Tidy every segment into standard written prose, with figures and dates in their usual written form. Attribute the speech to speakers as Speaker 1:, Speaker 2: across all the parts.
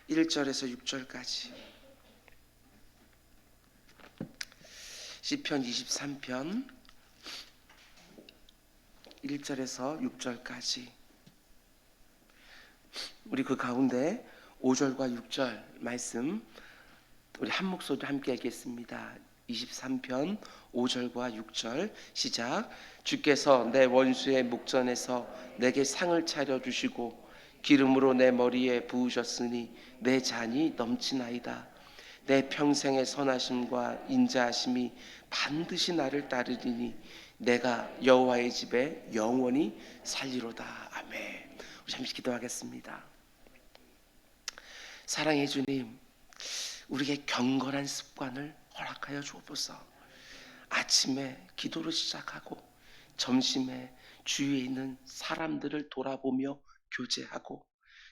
Speaker 1: 1절에서 6절까지. 시편 23편 1절에서 6절까지. 우리 그 가운데 5절과 6절 말씀 우리 한 목소리로 함께 하겠습니다. 23편 5절과 6절 시작. 주께서 내 원수의 목전에서 내게 상을 차려주시고 기름으로 내 머리에 부으셨으니 내 잔이 넘치나이다. 내 평생의 선하심과 인자하심이 반드시 나를 따르리니 내가 여호와의 집에 영원히 살리로다. 아멘. 우리 잠시 기도하겠습니다. 사랑해 주님, 우리에게 경건한 습관을 허락하여 주옵소서. 아침에 기도로 시작하고 점심에 주위에 있는 사람들을 돌아보며 교제하고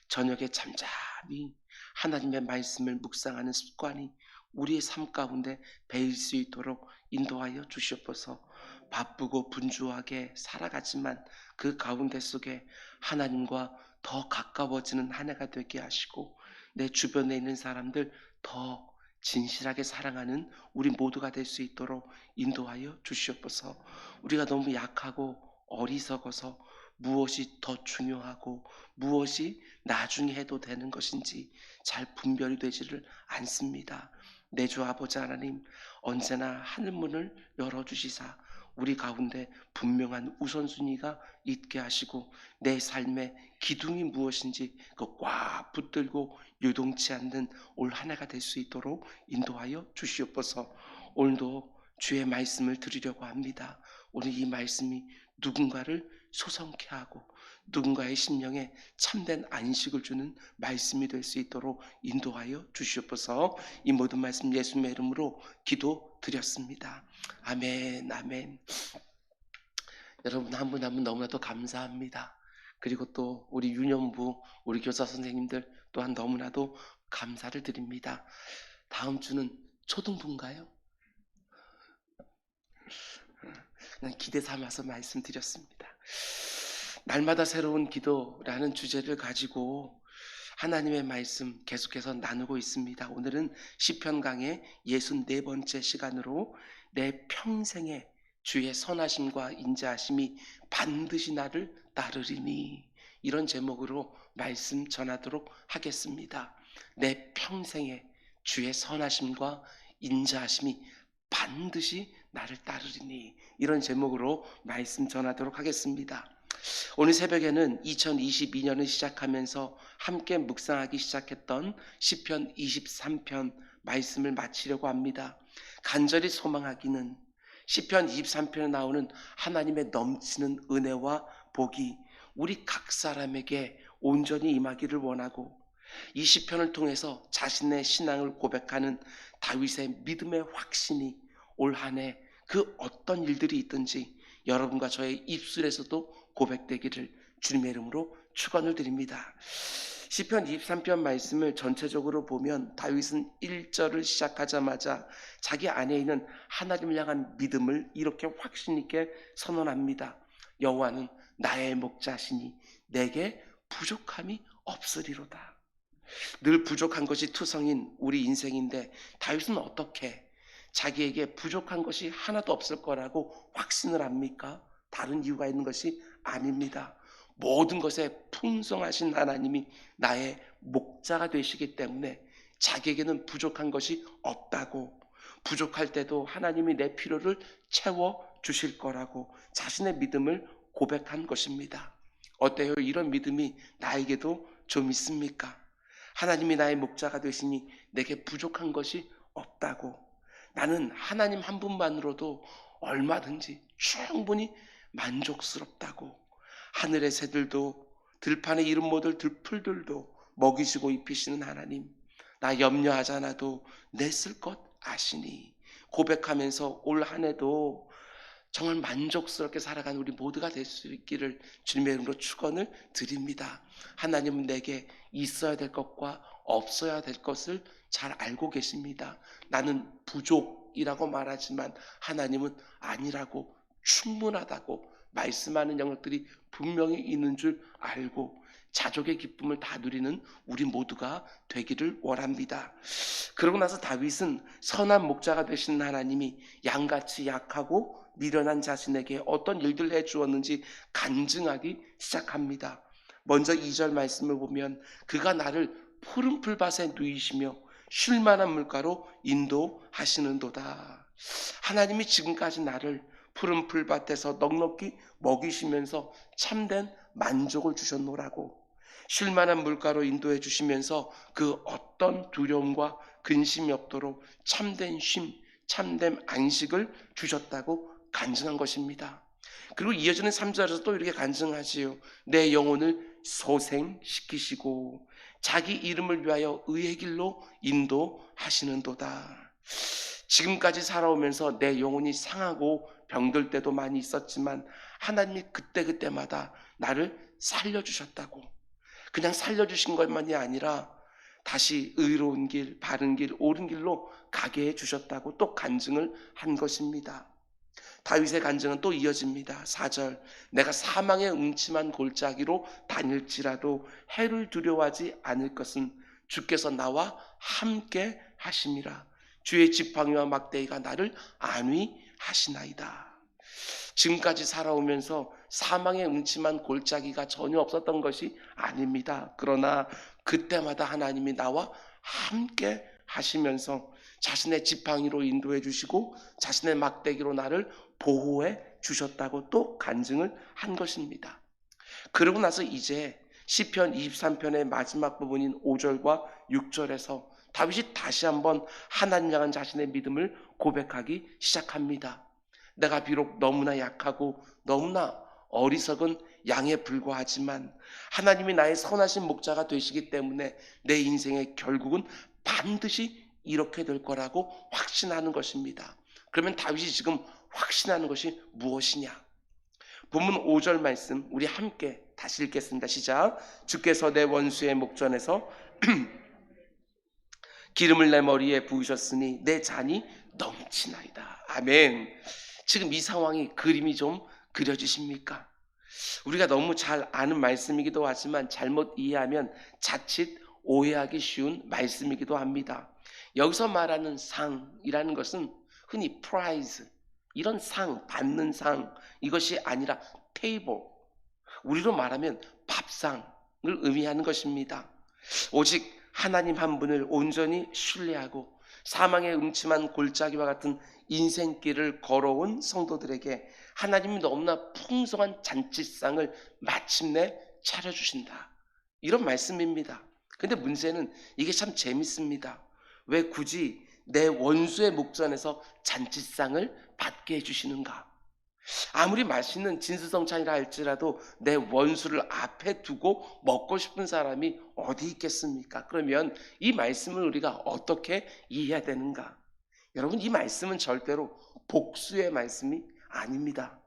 Speaker 1: 저녁에 잠잠히 하나님의 말씀을 묵상하는 습관이 우리의 삶 가운데 배일 수 있도록 인도하여 주시옵소서. 바쁘고 분주하게 살아가지만 그 가운데 속에 하나님과 더 가까워지는 한 해가 되게 하시고 내 주변에 있는 사람들 더 진실하게 사랑하는 우리 모두가 될 수 있도록 인도하여 주시옵소서. 우리가 너무 약하고 어리석어서 무엇이 더 중요하고 무엇이 나중에 해도 되는 것인지 잘 분별이 되지를 않습니다. 내 주 아버지 하나님, 언제나 하늘문을 열어주시사 우리 가운데 분명한 우선순위가 있게 하시고 내 삶의 기둥이 무엇인지 그 꽉 붙들고 요동치 않는 올 한 해가 될 수 있도록 인도하여 주시옵소서. 오늘도 주의 말씀을 드리려고 합니다. 오늘 이 말씀이 누군가를 소성케 하고 누군가의 심령에 참된 안식을 주는 말씀이 될 수 있도록 인도하여 주시옵소서. 이 모든 말씀 예수님의 이름으로 기도드렸습니다. 아멘, 아멘. 여러분 한 분 한 분 너무나도 감사합니다. 그리고 또 우리 유년부, 우리 교사 선생님들 또한 너무나도 감사를 드립니다. 다음 주는 초등부인가요? 그냥 기대 삼아서 말씀드렸습니다. 날마다 새로운 기도라는 주제를 가지고 하나님의 말씀 계속해서 나누고 있습니다. 오늘은 시편 강의 64번째 시간으로 내 평생에 주의 선하심과 인자하심이 반드시 나를 따르리니, 이런 제목으로 말씀 전하도록 하겠습니다. 내 평생에 주의 선하심과 인자하심이 반드시 나를 따르리니, 이런 제목으로 말씀 전하도록 하겠습니다. 오늘 새벽에는 2022년을 시작하면서 함께 묵상하기 시작했던 시편 23편 말씀을 마치려고 합니다. 간절히 소망하기는 시편 23편에 나오는 하나님의 넘치는 은혜와 복이 우리 각 사람에게 온전히 임하기를 원하고, 이 시편을 통해서 자신의 신앙을 고백하는 다윗의 믿음의 확신이 올 한 해 그 어떤 일들이 있든지 여러분과 저의 입술에서도 고백되기를 주님의 이름으로 축원을 드립니다. 시편 23편 말씀을 전체적으로 보면 다윗은 1절을 시작하자마자 자기 안에 있는 하나님을 향한 믿음을 이렇게 확신 있게 선언합니다. 여호와는 나의 목자시니 내게 부족함이 없으리로다. 늘 부족한 것이 투성인 우리 인생인데 다윗은 어떻게 자기에게 부족한 것이 하나도 없을 거라고 확신을 합니까? 다른 이유가 있는 것이 아닙니다. 모든 것에 풍성하신 하나님이 나의 목자가 되시기 때문에 자기에게는 부족한 것이 없다고, 부족할 때도 하나님이 내 필요를 채워 주실 거라고 자신의 믿음을 고백한 것입니다. 어때요? 이런 믿음이 나에게도 좀 있습니까? 하나님이 나의 목자가 되시니 내게 부족한 것이 없다고, 나는 하나님 한 분만으로도 얼마든지 충분히 만족스럽다고, 하늘의 새들도 들판에 이름 모를 들풀들도 먹이시고 입히시는 하나님, 나 염려하지 않아도 내 쓸 것 아시니, 고백하면서 올 한 해도 정말 만족스럽게 살아가는 우리 모두가 될 수 있기를 주님의 이름으로 축원을 드립니다. 하나님은 내게 있어야 될 것과 없어야 될 것을 잘 알고 계십니다. 나는 부족이라고 말하지만 하나님은 아니라고, 충분하다고 말씀하는 영역들이 분명히 있는 줄 알고 자족의 기쁨을 다 누리는 우리 모두가 되기를 원합니다. 그러고 나서 다윗은 선한 목자가 되신 하나님이 양같이 약하고 미련한 자신에게 어떤 일들을 해주었는지 간증하기 시작합니다. 먼저 2절 말씀을 보면 그가 나를 푸른 풀밭에 누이시며 쉴만한 물가로 인도하시는도다. 하나님이 지금까지 나를 푸른 풀밭에서 넉넉히 먹이시면서 참된 만족을 주셨노라고, 쉴만한 물가로 인도해 주시면서 그 어떤 두려움과 근심이 없도록 참된 쉼, 참된 안식을 주셨다고 간증한 것입니다. 그리고 이어지는 3절에서 또 이렇게 간증하지요. 내 영혼을 소생시키시고 자기 이름을 위하여 의의 길로 인도하시는도다. 지금까지 살아오면서 내 영혼이 상하고 병들 때도 많이 있었지만 하나님이 그때그때마다 나를 살려주셨다고, 그냥 살려주신 것만이 아니라 다시 의로운 길, 바른 길, 옳은 길로 가게 해주셨다고 또 간증을 한 것입니다. 다윗의 간증은 또 이어집니다. 4절, 내가 사망의 음침한 골짜기로 다닐지라도 해를 두려워하지 않을 것은 주께서 나와 함께 하심이라. 주의 지팡이와 막대기가 나를 안위하시나이다. 지금까지 살아오면서 사망의 음침한 골짜기가 전혀 없었던 것이 아닙니다. 그러나 그때마다 하나님이 나와 함께 하시면서 자신의 지팡이로 인도해 주시고 자신의 막대기로 나를 보호해 주셨다고 또 간증을 한 것입니다. 그러고 나서 이제 시편 23편의 마지막 부분인 5절과 6절에서 다윗이 다시 한번 하나님 향한 자신의 믿음을 고백하기 시작합니다. 내가 비록 너무나 약하고 너무나 어리석은 양에 불과하지만 하나님이 나의 선하신 목자가 되시기 때문에 내 인생의 결국은 반드시 이렇게 될 거라고 확신하는 것입니다. 그러면 다윗이 지금 확신하는 것이 무엇이냐? 본문 5절 말씀 우리 함께 다시 읽겠습니다. 시작. 주께서 내 원수의 목전에서 기름을 내 머리에 부으셨으니 내 잔이 넘치나이다. 아멘. 지금 이 상황이 그림이 좀 그려지십니까? 우리가 너무 잘 아는 말씀이기도 하지만 잘못 이해하면 자칫 오해하기 쉬운 말씀이기도 합니다. 여기서 말하는 상이라는 것은 흔히 프라이즈, 이런 상, 받는 상, 이것이 아니라 테이블, 우리로 말하면 밥상을 의미하는 것입니다. 오직 하나님 한 분을 온전히 신뢰하고 사망의 음침한 골짜기와 같은 인생길을 걸어온 성도들에게 하나님이 너무나 풍성한 잔치상을 마침내 차려주신다, 이런 말씀입니다. 근데 문제는 이게 참 재밌습니다. 왜 굳이 내 원수의 목전에서 잔치상을 받게 해주시는가? 아무리 맛있는 진수성찬이라 할지라도 내 원수를 앞에 두고 먹고 싶은 사람이 어디 있겠습니까? 그러면 이 말씀을 우리가 어떻게 이해해야 되는가? 여러분, 이 말씀은 절대로 복수의 말씀이 아닙니다.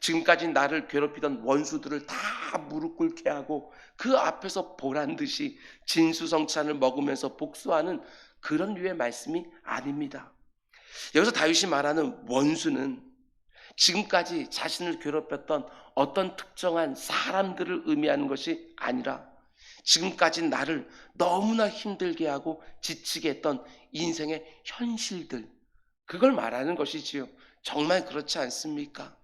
Speaker 1: 지금까지 나를 괴롭히던 원수들을 다 무릎 꿇게 하고 그 앞에서 보란 듯이 진수성찬을 먹으면서 복수하는 그런 류의 말씀이 아닙니다. 여기서 다윗이 말하는 원수는 지금까지 자신을 괴롭혔던 어떤 특정한 사람들을 의미하는 것이 아니라 지금까지 나를 너무나 힘들게 하고 지치게 했던 인생의 현실들, 그걸 말하는 것이지요. 정말 그렇지 않습니까?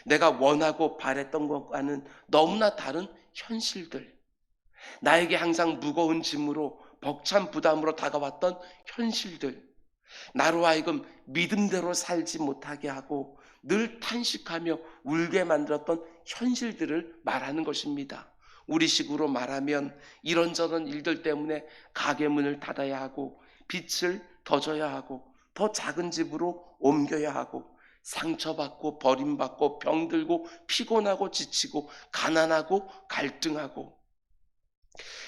Speaker 1: 내가 원하고 바랬던 것과는 너무나 다른 현실들, 나에게 항상 무거운 짐으로 벅찬 부담으로 다가왔던 현실들, 나로 하여금 믿음대로 살지 못하게 하고 늘 탄식하며 울게 만들었던 현실들을 말하는 것입니다. 우리식으로 말하면 이런저런 일들 때문에 가게 문을 닫아야 하고 빚을 더 져야 하고 더 작은 집으로 옮겨야 하고 상처받고 버림받고 병들고 피곤하고 지치고 가난하고 갈등하고,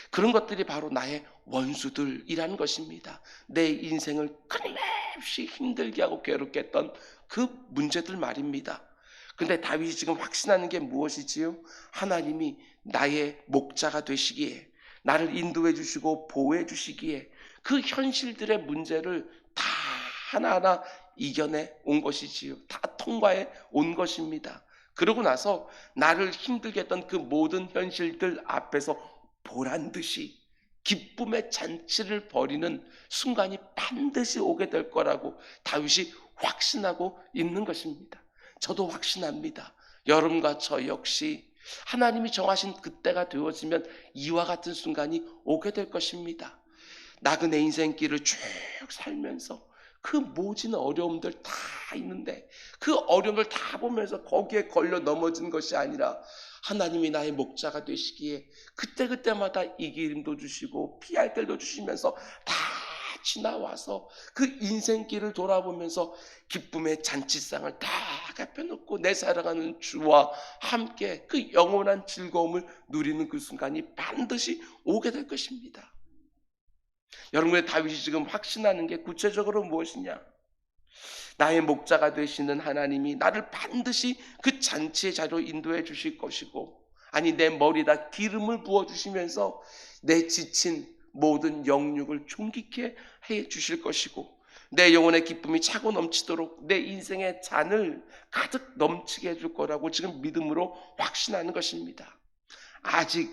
Speaker 1: 그런 것들이 바로 나의 원수들이라는 것입니다. 내 인생을 끊임없이 힘들게 하고 괴롭게 했던 그 문제들 말입니다. 근데 다윗이 지금 확신하는 게 무엇이지요? 하나님이 나의 목자가 되시기에, 나를 인도해 주시고 보호해 주시기에 그 현실들의 문제를 다 하나하나 이겨내 온 것이지요. 다 통과해 온 것입니다. 그러고 나서 나를 힘들게 했던 그 모든 현실들 앞에서 보란 듯이 기쁨의 잔치를 벌이는 순간이 반드시 오게 될 거라고 다윗이 확신하고 있는 것입니다. 저도 확신합니다. 여러분과 저 역시 하나님이 정하신 그때가 되어지면 이와 같은 순간이 오게 될 것입니다. 나그네 인생길을 쭉 살면서 그 모진 어려움들 다 있는데 그 어려움을 다 보면서 거기에 걸려 넘어진 것이 아니라 하나님이 나의 목자가 되시기에 그때그때마다 이기림도 주시고 피할 때도 주시면서 다 지나와서 그 인생길을 돌아보면서 기쁨의 잔치상을 다 갚아놓고 내 사랑하는 주와 함께 그 영원한 즐거움을 누리는 그 순간이 반드시 오게 될 것입니다. 여러분의 다윗이 지금 확신하는 게 구체적으로 무엇이냐? 나의 목자가 되시는 하나님이 나를 반드시 그 잔치의 자리로 인도해 주실 것이고, 아니 내 머리에다 기름을 부어 주시면서 내 지친 모든 영육을 존귀케 해 주실 것이고, 내 영혼의 기쁨이 차고 넘치도록 내 인생의 잔을 가득 넘치게 해줄 거라고 지금 믿음으로 확신하는 것입니다. 아직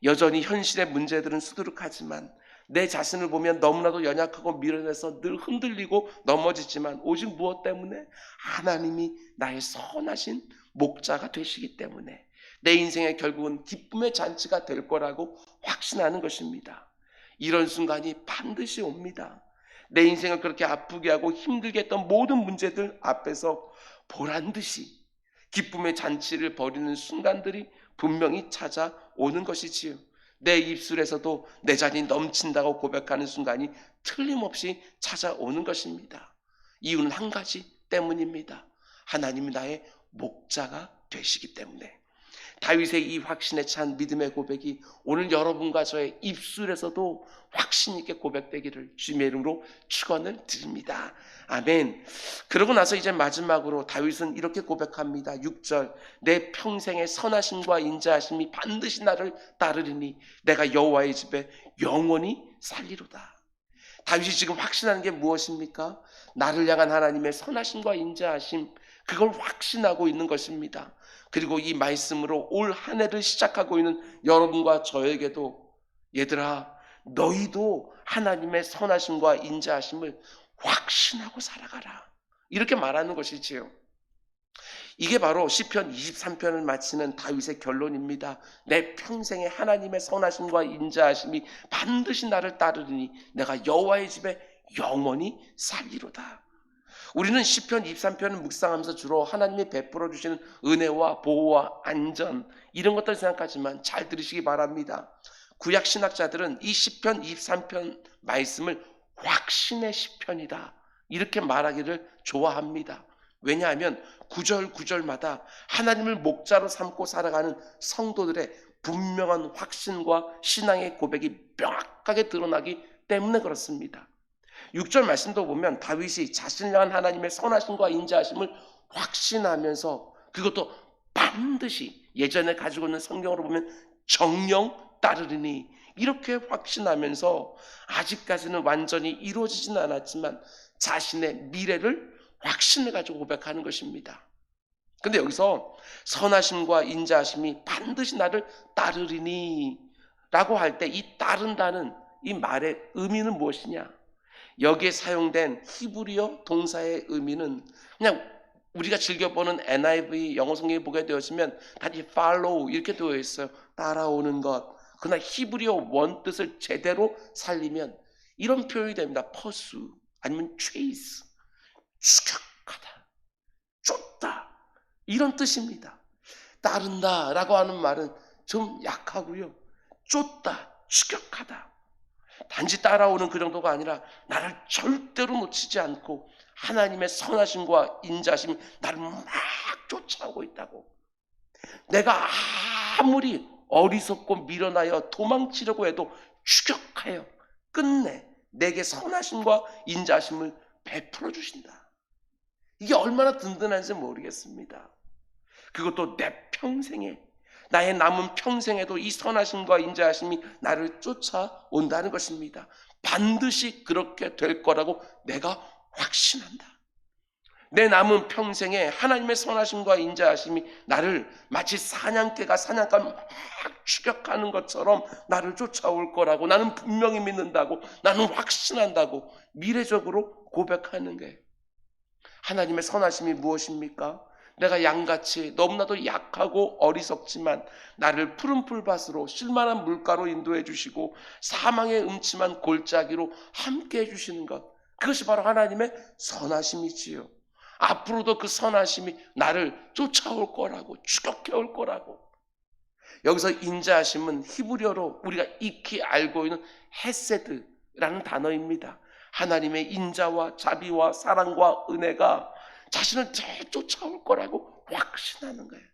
Speaker 1: 여전히 현실의 문제들은 수두룩하지만 내 자신을 보면 너무나도 연약하고 미련해서 늘 흔들리고 넘어지지만 오직 무엇 때문에? 하나님이 나의 선하신 목자가 되시기 때문에 내 인생의 결국은 기쁨의 잔치가 될 거라고 확신하는 것입니다. 이런 순간이 반드시 옵니다. 내 인생을 그렇게 아프게 하고 힘들게 했던 모든 문제들 앞에서 보란듯이 기쁨의 잔치를 벌이는 순간들이 분명히 찾아오는 것이지요. 내 입술에서도 내 잔이 넘친다고 고백하는 순간이 틀림없이 찾아오는 것입니다. 이유는 한 가지 때문입니다. 하나님이 나의 목자가 되시기 때문에. 다윗의 이 확신에 찬 믿음의 고백이 오늘 여러분과 저의 입술에서도 확신 있게 고백되기를 주님의 이름으로 축원을 드립니다. 아멘. 그러고 나서 이제 마지막으로 다윗은 이렇게 고백합니다. 6절, 내 평생의 선하심과 인자하심이 반드시 나를 따르리니 내가 여호와의 집에 영원히 살리로다. 다윗이 지금 확신하는 게 무엇입니까? 나를 향한 하나님의 선하심과 인자하심, 그걸 확신하고 있는 것입니다. 그리고 이 말씀으로 올 한 해를 시작하고 있는 여러분과 저에게도, 얘들아 너희도 하나님의 선하심과 인자하심을 확신하고 살아가라, 이렇게 말하는 것이지요. 이게 바로 시편 23편을 마치는 다윗의 결론입니다. 내 평생에 하나님의 선하심과 인자하심이 반드시 나를 따르리니 내가 여호와의 집에 영원히 살리로다. 우리는 시편 23편을 묵상하면서 주로 하나님이 베풀어 주시는 은혜와 보호와 안전, 이런 것들을 생각하지만 잘 들으시기 바랍니다. 구약 신학자들은 이 시편 23편 말씀을 확신의 시편이다, 이렇게 말하기를 좋아합니다. 왜냐하면 구절 구절마다 하나님을 목자로 삼고 살아가는 성도들의 분명한 확신과 신앙의 고백이 명확하게 드러나기 때문에 그렇습니다. 6절 말씀도 보면 다윗이 자신을 향한 하나님의 선하심과 인자하심을 확신하면서, 그것도 반드시 예전에 가지고 있는 성경으로 보면 정령 따르리니, 이렇게 확신하면서 아직까지는 완전히 이루어지지는 않았지만 자신의 미래를 확신을 가지고 고백하는 것입니다. 근데 여기서 선하심과 인자하심이 반드시 나를 따르리니 라고 할 때 이 따른다는 이 말의 의미는 무엇이냐? 여기에 사용된 히브리어 동사의 의미는 그냥 우리가 즐겨보는 NIV 영어 성경에 보게 되었으면 단지 follow 이렇게 되어 있어요. 따라오는 것. 그러나 히브리어 원뜻을 제대로 살리면 이런 표현이 됩니다. pursue 아니면 chase, 추격하다, 쫓다, 이런 뜻입니다. 따른다 라고 하는 말은 좀 약하고요. 쫓다, 추격하다, 단지 따라오는 그 정도가 아니라 나를 절대로 놓치지 않고 하나님의 선하심과 인자심이 나를 막 쫓아오고 있다고. 내가 아무리 어리석고 미련하여 도망치려고 해도 추격하여 끝내 내게 선하심과 인자심을 베풀어 주신다. 이게 얼마나 든든한지 모르겠습니다. 그것도 내 평생에, 나의 남은 평생에도 이 선하심과 인자하심이 나를 쫓아온다는 것입니다. 반드시 그렇게 될 거라고 내가 확신한다. 내 남은 평생에 하나님의 선하심과 인자하심이 나를 마치 사냥개가 사냥감을 막 추격하는 것처럼 나를 쫓아올 거라고 나는 분명히 믿는다고, 나는 확신한다고 미래적으로 고백하는 거예요. 하나님의 선하심이 무엇입니까? 내가 양같이 너무나도 약하고 어리석지만 나를 푸른 풀밭으로 쉴만한 물가로 인도해 주시고 사망의 음침한 골짜기로 함께 해주시는 것, 그것이 바로 하나님의 선하심이지요. 앞으로도 그 선하심이 나를 쫓아올 거라고, 추격해 올 거라고. 여기서 인자하심은 히브리어로 우리가 익히 알고 있는 헤세드라는 단어입니다. 하나님의 인자와 자비와 사랑과 은혜가 자신을 잘 쫓아올 거라고 확신하는 거예요.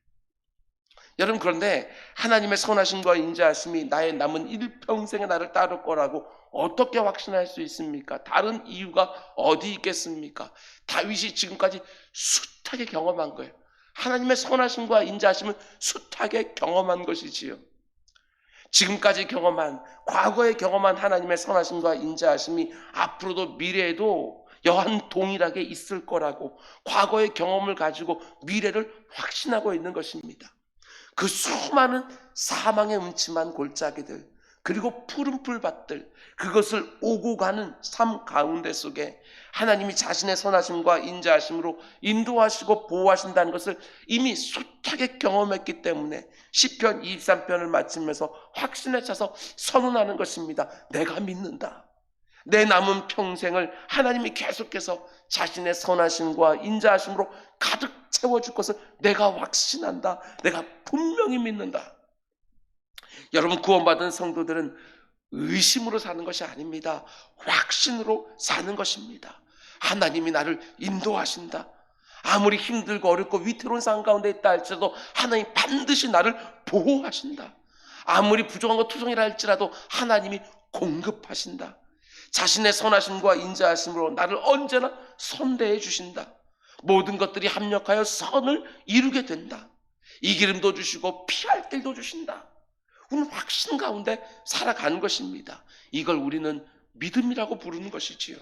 Speaker 1: 여러분, 그런데 하나님의 선하심과 인자하심이 나의 남은 일평생에 나를 따를 거라고 어떻게 확신할 수 있습니까? 다른 이유가 어디 있겠습니까? 다윗이 지금까지 숱하게 경험한 거예요. 하나님의 선하심과 인자하심을 숱하게 경험한 것이지요. 지금까지 경험한, 과거에 경험한 하나님의 선하심과 인자하심이 앞으로도 미래에도 여한 동일하게 있을 거라고 과거의 경험을 가지고 미래를 확신하고 있는 것입니다. 그 수많은 사망의 음침한 골짜기들, 그리고 푸른 풀밭들, 그것을 오고 가는 삶 가운데 속에 하나님이 자신의 선하심과 인자하심으로 인도하시고 보호하신다는 것을 이미 숱하게 경험했기 때문에 시편 23편을 마치면서 확신에 차서 선언하는 것입니다. 내가 믿는다. 내 남은 평생을 하나님이 계속해서 자신의 선하심과 인자하심으로 가득 채워줄 것을 내가 확신한다. 내가 분명히 믿는다. 여러분, 구원받은 성도들은 의심으로 사는 것이 아닙니다. 확신으로 사는 것입니다. 하나님이 나를 인도하신다. 아무리 힘들고 어렵고 위태로운 상황 가운데 있다 할지라도 하나님 반드시 나를 보호하신다. 아무리 부족한 투성이라 할지라도 하나님이 공급하신다. 자신의 선하심과 인자하심으로 나를 언제나 선대해 주신다. 모든 것들이 합력하여 선을 이루게 된다. 이 기름도 주시고 피할 길도 주신다. 우리는 확신 가운데 살아가는 것입니다. 이걸 우리는 믿음이라고 부르는 것이지요.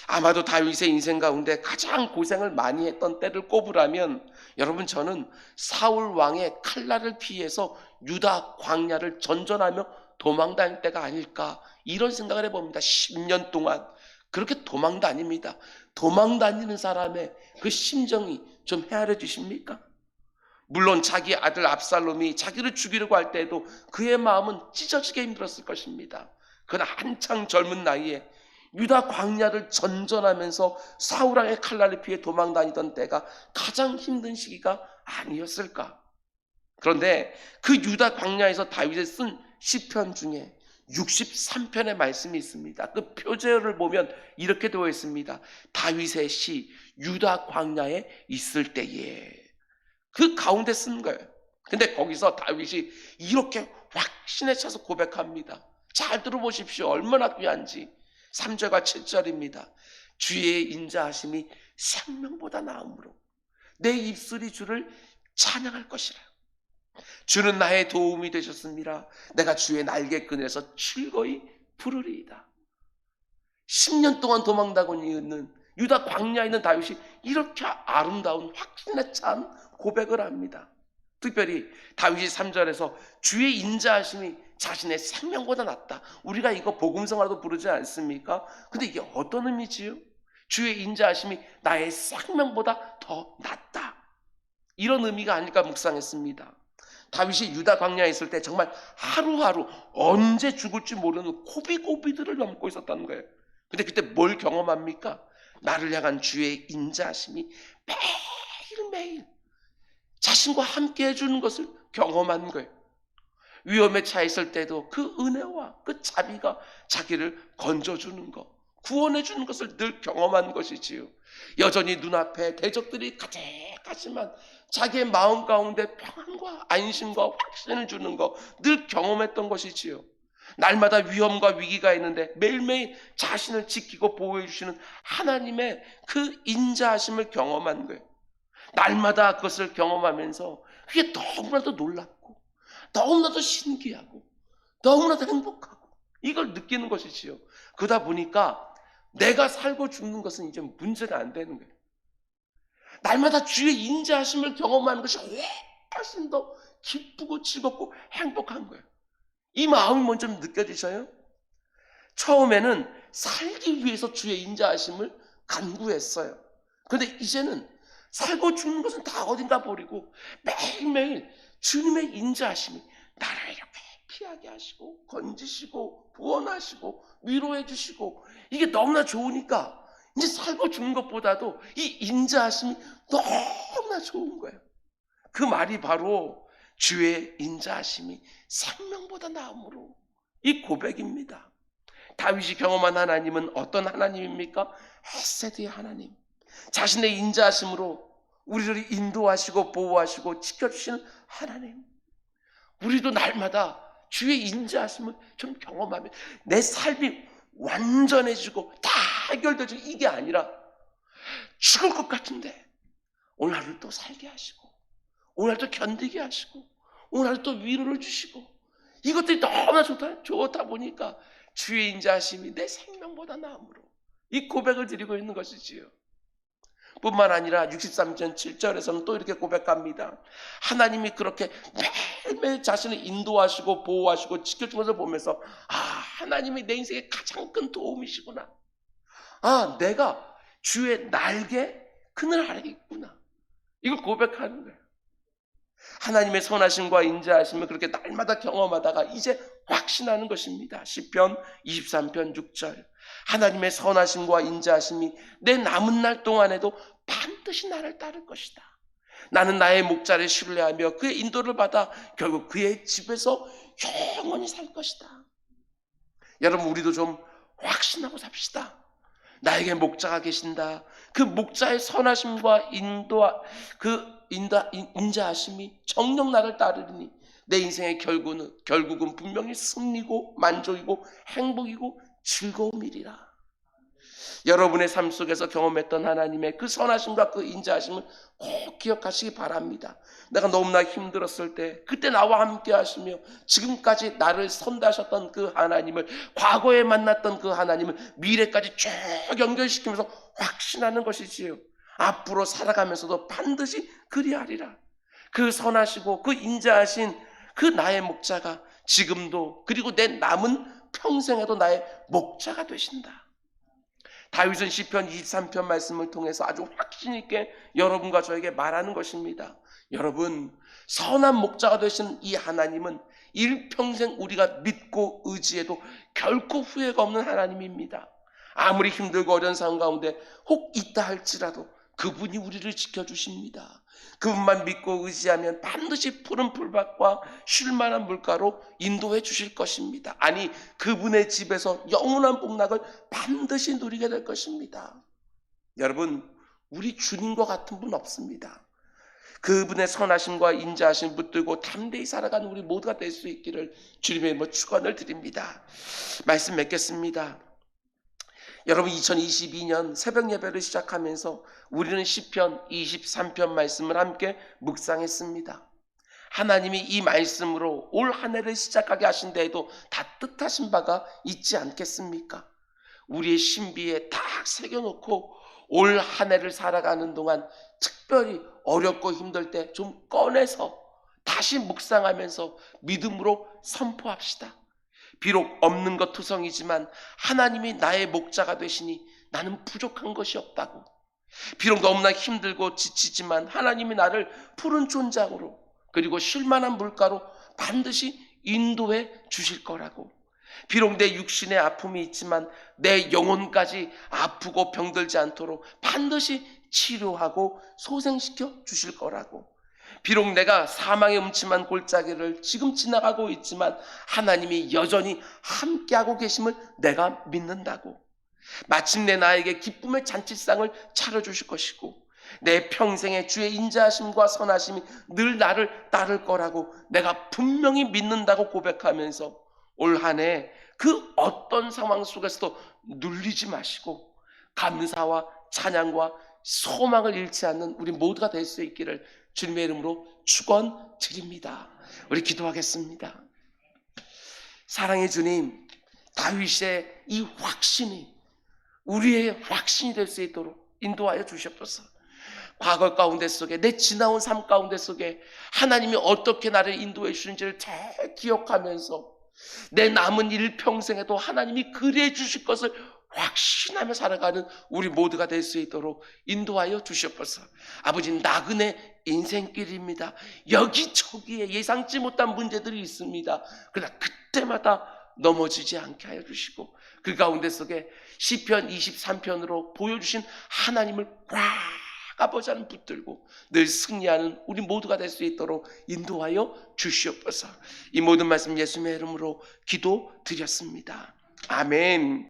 Speaker 1: 아마도 다윗의 인생 가운데 가장 고생을 많이 했던 때를 꼽으라면 여러분, 저는 사울 왕의 칼날을 피해서 유다 광야를 전전하며 도망다닐 때가 아닐까, 이런 생각을 해봅니다. 10년 동안 그렇게 도망다닙니다. 도망다니는 사람의 그 심정이 좀 헤아려지십니까? 물론 자기 아들 압살롬이 자기를 죽이려고 할 때에도 그의 마음은 찢어지게 힘들었을 것입니다. 그러나 한창 젊은 나이에 유다 광야를 전전하면서 사울왕의 칼날을 피해 도망다니던 때가 가장 힘든 시기가 아니었을까? 그런데 그 유다 광야에서 다윗이 쓴 시편 중에 63편의 말씀이 있습니다. 그 표제어를 보면 이렇게 되어 있습니다. 다윗의 시 유다 광야에 있을 때에, 그 가운데 쓴 거예요. 근데 거기서 다윗이 이렇게 확신에 차서 고백합니다. 잘 들어보십시오. 얼마나 귀한지. 3절과 7절입니다. 주의 인자하심이 생명보다 나음으로 내 입술이 주를 찬양할 것이라. 주는 나의 도움이 되셨습니다. 내가 주의 날개끈에서 즐거이 부르리이다. 10년 동안 도망다니는 유다 광야에 있는 다윗이 이렇게 아름다운 확신에 찬 고백을 합니다. 특별히 다윗이 3절에서 주의 인자하심이 자신의 생명보다 낫다. 우리가 이거 복음성화도 부르지 않습니까? 근데 이게 어떤 의미지요? 주의 인자하심이 나의 생명보다 더 낫다. 이런 의미가 아닐까 묵상했습니다. 다윗이 유다 광야에 있을 때 정말 하루하루 언제 죽을지 모르는 고비고비들을 넘고 있었다는 거예요. 근데 그때 뭘 경험합니까? 나를 향한 주의 인자하심이 매일매일 자신과 함께 해주는 것을 경험한 거예요. 위험에 처했을 때도 그 은혜와 그 자비가 자기를 건져주는 것, 구원해주는 것을 늘 경험한 것이지요. 여전히 눈앞에 대적들이 가득하지만 자기의 마음 가운데 평안과 안심과 확신을 주는 것, 늘 경험했던 것이지요. 날마다 위험과 위기가 있는데 매일매일 자신을 지키고 보호해 주시는 하나님의 그 인자하심을 경험한 거예요. 날마다 그것을 경험하면서 그게 너무나도 놀랍고 너무나도 신기하고 너무나도 행복하고 이걸 느끼는 것이지요. 그러다 보니까 내가 살고 죽는 것은 이제 문제가 안 되는 거예요. 날마다 주의 인자하심을 경험하는 것이 훨씬 더 기쁘고 즐겁고 행복한 거예요. 이 마음이 먼저 느껴지셔요? 처음에는 살기 위해서 주의 인자하심을 간구했어요. 그런데 이제는 살고 죽는 것은 다 어딘가 버리고 매일매일 주님의 인자하심이 나를 이렇게 피하게 하시고 건지시고 구원하시고 위로해 주시고 이게 너무나 좋으니까 이제 살고 죽는 것보다도 이 인자하심이 너무나 좋은 거예요. 그 말이 바로 주의 인자하심이 생명보다 나음으로 이 고백입니다. 다윗이 경험한 하나님은 어떤 하나님입니까? 헤세드의 하나님. 자신의 인자하심으로 우리를 인도하시고 보호하시고 지켜주시는 하나님. 우리도 날마다 주의 인자하심을 좀 경험하면 내 삶이 완전해지고 다 해결되지고 이게 아니라 죽을 것 같은데 오늘 하루 또 살게 하시고 오늘 또 견디게 하시고 오늘 또 위로를 주시고 이것들이 너무나 좋다 보니까 주의 인자하심이 내 생명보다 나음으로 이 고백을 드리고 있는 것이지요. 뿐만 아니라 63편 7절에서는 또 이렇게 고백합니다. 하나님이 그렇게 매일매일 자신을 인도하시고 보호하시고 지켜주면서 보면서 하나님이 내 인생의 가장 큰 도움이시구나. 내가 주의 날개 그늘 아래에 있구나. 이걸 고백하는 거예요. 하나님의 선하심과 인자하심을 그렇게 날마다 경험하다가 이제 확신하는 것입니다. 시편 23편 6절. 하나님의 선하심과 인자하심이 내 남은 날 동안에도 반드시 나를 따를 것이다. 나는 나의 목자를 신뢰하며 그의 인도를 받아 결국 그의 집에서 영원히 살 것이다. 여러분, 우리도 좀 확신하고 삽시다. 나에게 목자가 계신다. 그 목자의 선하심과 인자하심이 정녕 나를 따르니 내 인생의 결국은 분명히 승리고 만족이고 행복이고 즐거움이리라. 여러분의 삶 속에서 경험했던 하나님의 그 선하심과 그 인자하심을 꼭 기억하시기 바랍니다. 내가 너무나 힘들었을 때 그때 나와 함께 하시며 지금까지 나를 선다하셨던 그 하나님을, 과거에 만났던 그 하나님을 미래까지 쭉 연결시키면서 확신하는 것이지요. 앞으로 살아가면서도 반드시 그리하리라. 그 선하시고 그 인자하신 그 나의 목자가 지금도 그리고 내 남은 평생에도 나의 목자가 되신다. 다윗은 시편 23편 말씀을 통해서 아주 확신 있게 여러분과 저에게 말하는 것입니다. 여러분, 선한 목자가 되신 이 하나님은 일평생 우리가 믿고 의지해도 결코 후회가 없는 하나님입니다. 아무리 힘들고 어려운 상황 가운데 혹 있다 할지라도 그분이 우리를 지켜주십니다. 그분만 믿고 의지하면 반드시 푸른 풀밭과 쉴만한 물가로 인도해 주실 것입니다. 아니, 그분의 집에서 영원한 복락을 반드시 누리게 될 것입니다. 여러분, 우리 주님과 같은 분 없습니다. 그분의 선하심과 인자하심 붙들고 담대히 살아가는 우리 모두가 될 수 있기를 주님의 이름으로 축원을 드립니다. 말씀 맺겠습니다. 여러분, 2022년 새벽 예배를 시작하면서 우리는 시편 23편 말씀을 함께 묵상했습니다. 하나님이 이 말씀으로 올 한 해를 시작하게 하신 데에도 다 뜻하신 바가 있지 않겠습니까? 우리의 신비에 딱 새겨놓고 올 한 해를 살아가는 동안 특별히 어렵고 힘들 때 좀 꺼내서 다시 묵상하면서 믿음으로 선포합시다. 비록 없는 것 투성이지만 하나님이 나의 목자가 되시니 나는 부족한 것이 없다고. 비록 너무나 힘들고 지치지만 하나님이 나를 푸른 촌장으로 그리고 쉴만한 물가로 반드시 인도해 주실 거라고. 비록 내 육신에 아픔이 있지만 내 영혼까지 아프고 병들지 않도록 반드시 치료하고 소생시켜 주실 거라고. 비록 내가 사망의 음침한 골짜기를 지금 지나가고 있지만 하나님이 여전히 함께하고 계심을 내가 믿는다고. 마침내 나에게 기쁨의 잔치상을 차려주실 것이고 내 평생에 주의 인자하심과 선하심이 늘 나를 따를 거라고 내가 분명히 믿는다고 고백하면서 올 한 해 그 어떤 상황 속에서도 눌리지 마시고 감사와 찬양과 소망을 잃지 않는 우리 모두가 될 수 있기를 주님의 이름으로 축원드립니다. 우리 기도하겠습니다. 사랑의 주님, 다윗의 이 확신이 우리의 확신이 될 수 있도록 인도하여 주시옵소서. 과거 가운데 속에, 내 지나온 삶 가운데 속에 하나님이 어떻게 나를 인도해 주신지를 잘 기억하면서 내 남은 일평생에도 하나님이 그리해 주실 것을 확신하며 살아가는 우리 모두가 될 수 있도록 인도하여 주시옵소서. 아버지, 나그네 인생길입니다. 여기저기에 예상치 못한 문제들이 있습니다. 그러나 그때마다 넘어지지 않게 하여 주시고 그 가운데 속에 시편 23편으로 보여주신 하나님을 꽉 아버지 안에 붙들고 늘 승리하는 우리 모두가 될 수 있도록 인도하여 주시옵소서. 이 모든 말씀 예수님의 이름으로 기도드렸습니다. 아멘.